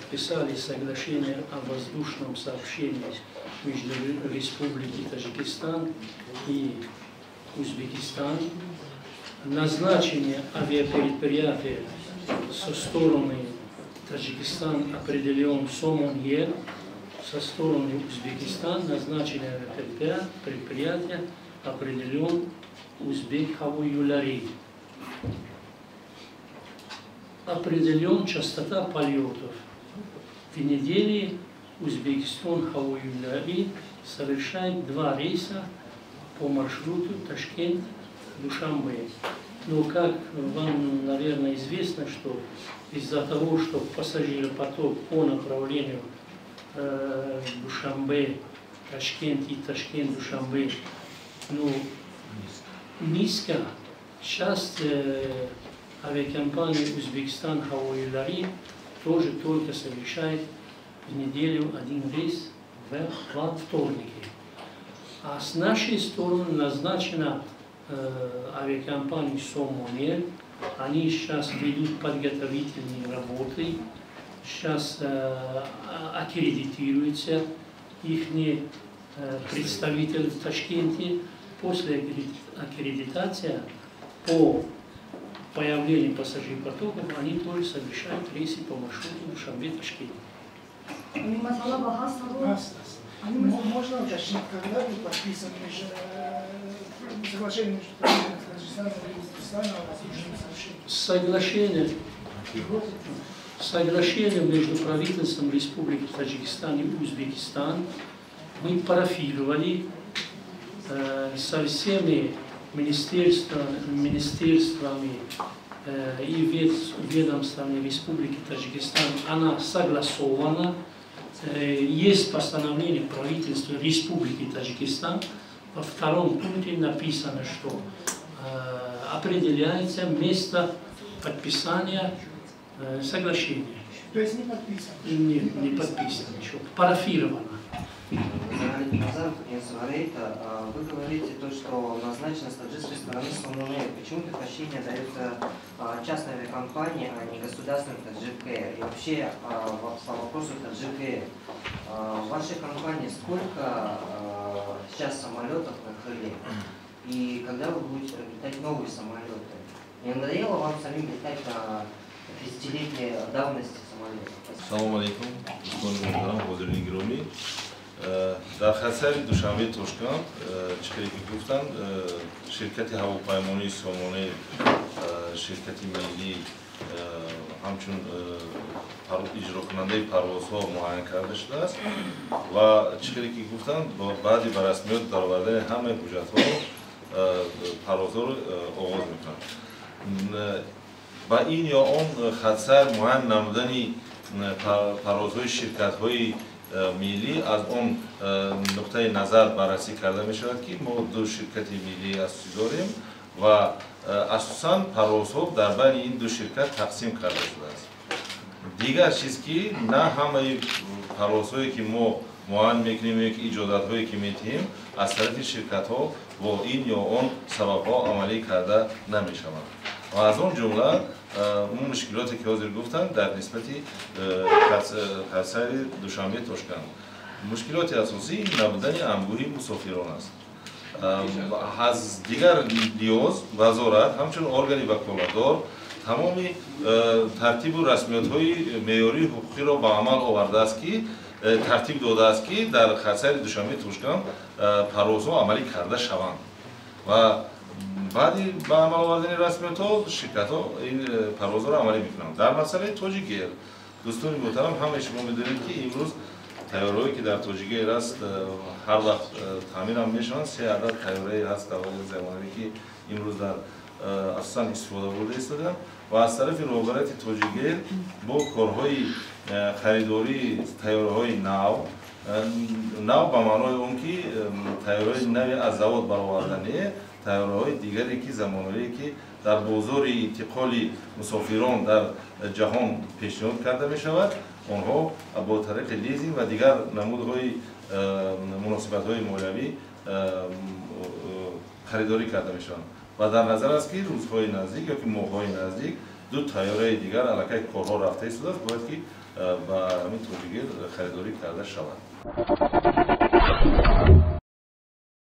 подписали соглашение о воздушном сообщении между Республикой Таджикистан и Узбекистан, назначение авиапредприятия со стороны Таджикистан определен Сомонье, со стороны Узбекистан назначение авиапредприятия определен Узбек Хаву Юлари. Определен частота полетов. В неделе Узбекистан Хаву Юлари совершает 2 рейса по маршруту Ташкент-Душанбе. Но как вам, наверное, известно, что из-за того, что пассажиропоток по направлению Душанбе, Ташкент и Ташкент-Душанбе низко, сейчас авиакомпания Узбекистан Хава Юлари тоже только совершает в неделю 1 рейс во вторники. А с нашей стороны назначена авиакомпания Сомонье. Они сейчас ведут подготовительные работы, сейчас аккредитируется их представитель в Ташкенте. После аккредитации по появлению пассажиропотоков они тоже совершают рейсы по маршруту Душанбе-Ташкент. Можно уточнить, когда был подписан соглашение между Таджикистаном и Узбекистаном о воздушном сообщении? Соглашение между правительством Республики Таджикистан и Узбекистан мы парафировали со всеми министерствами и ведомствами Республики Таджикистан. Она согласована. Есть постановление правительства Республики Таджикистан. Во 2-м пункте написано, что определяется место подписания соглашения. То есть не подписано? Нет, не подписано еще. Парафировано. Вы говорите то, что назначено с таджикской стороны Сомонье. Почему предпочтение дается частной авиакомпании, а не государственной Таджик Эйр? И вообще по вопросу Таджик Эйр. В вашей компании сколько сейчас самолетов на крыле? И когда вы будете приобретать новые самолеты? Не надоело вам самим летать на 30-летней давности самолетов? Салам алейкум, господин Мухтарам, Владимир Громи. در خسر دوشنبه تشکان چیزی که گفتن شرکت هواپیمایی سومونی شرکت ملی همچون اجرا کننده پروازها معین کرده شده است و چیزی که گفتن بعد بر رسمیت درآوردن همه حجت‌ها پروازها رو آغاز میکنند. با این یا آن خسر معین نمودن پروازهای شرکت‌های ملی از اون نقطه نظر بررسی کرده می شود که ما 2 شرکت ملی اساسی داریم و اساساً پروازها در بین این 2 شرکت تقسیم کرده شده است. دیگر چیز که نه همه پروازهایی که ما معین میکنیم یک ایجادات هایی که میتیم از طرف شرکت ها با این یا اون سبب ها عملی کرده نمی شوند. و از اون جمله اون مشکلاتی که حاضر گفتن در نسبت خسر دوشنبه تشکان مشکلات اساسی نبودن انبوهی مسافران است. از دیگر لیاز وزارت همچون ارگان وکالتدار تمامی ترتیب و رسمیت های معیاری حقوقی را به عمل آورده است که ترتیب داده است که در خسر دوشنبه تشکان پروازها عملی کرده شوند و بعدی با عمل آوردن رسمیت ها شرکت ها این پروازها را عملی میکنند. در مسئله تاجیک ایر دوستان محترم همه شما میدونید که امروز طیاره‌ای که در تاجیک ایر است هر وقت تعمیر هم میشوند. 3 عدد طیاره هست طیاره زمانی که امروز در اساساً استفاده برده ایستادند و از طرف رهبری تاجیک ایر با کارهای خریداری طیاره‌های نو به معنای اون که طیاره نوی از زواد برآوردنی طیاره‌های دیگری که زمانی که در بازار انتقال مسافران در جهان پیشنهاد کرده می شود آنها با طریق لیزینگ و دیگر نمودهای مناسبت‌های مالیوی خریداری کرده می شوند و در نظر است که روزهای نزدیک یا که ماه‌های نزدیک دو تیاره دیگر علاقه کارها رفته است باید که با همین توجیه خریداری کرده شود.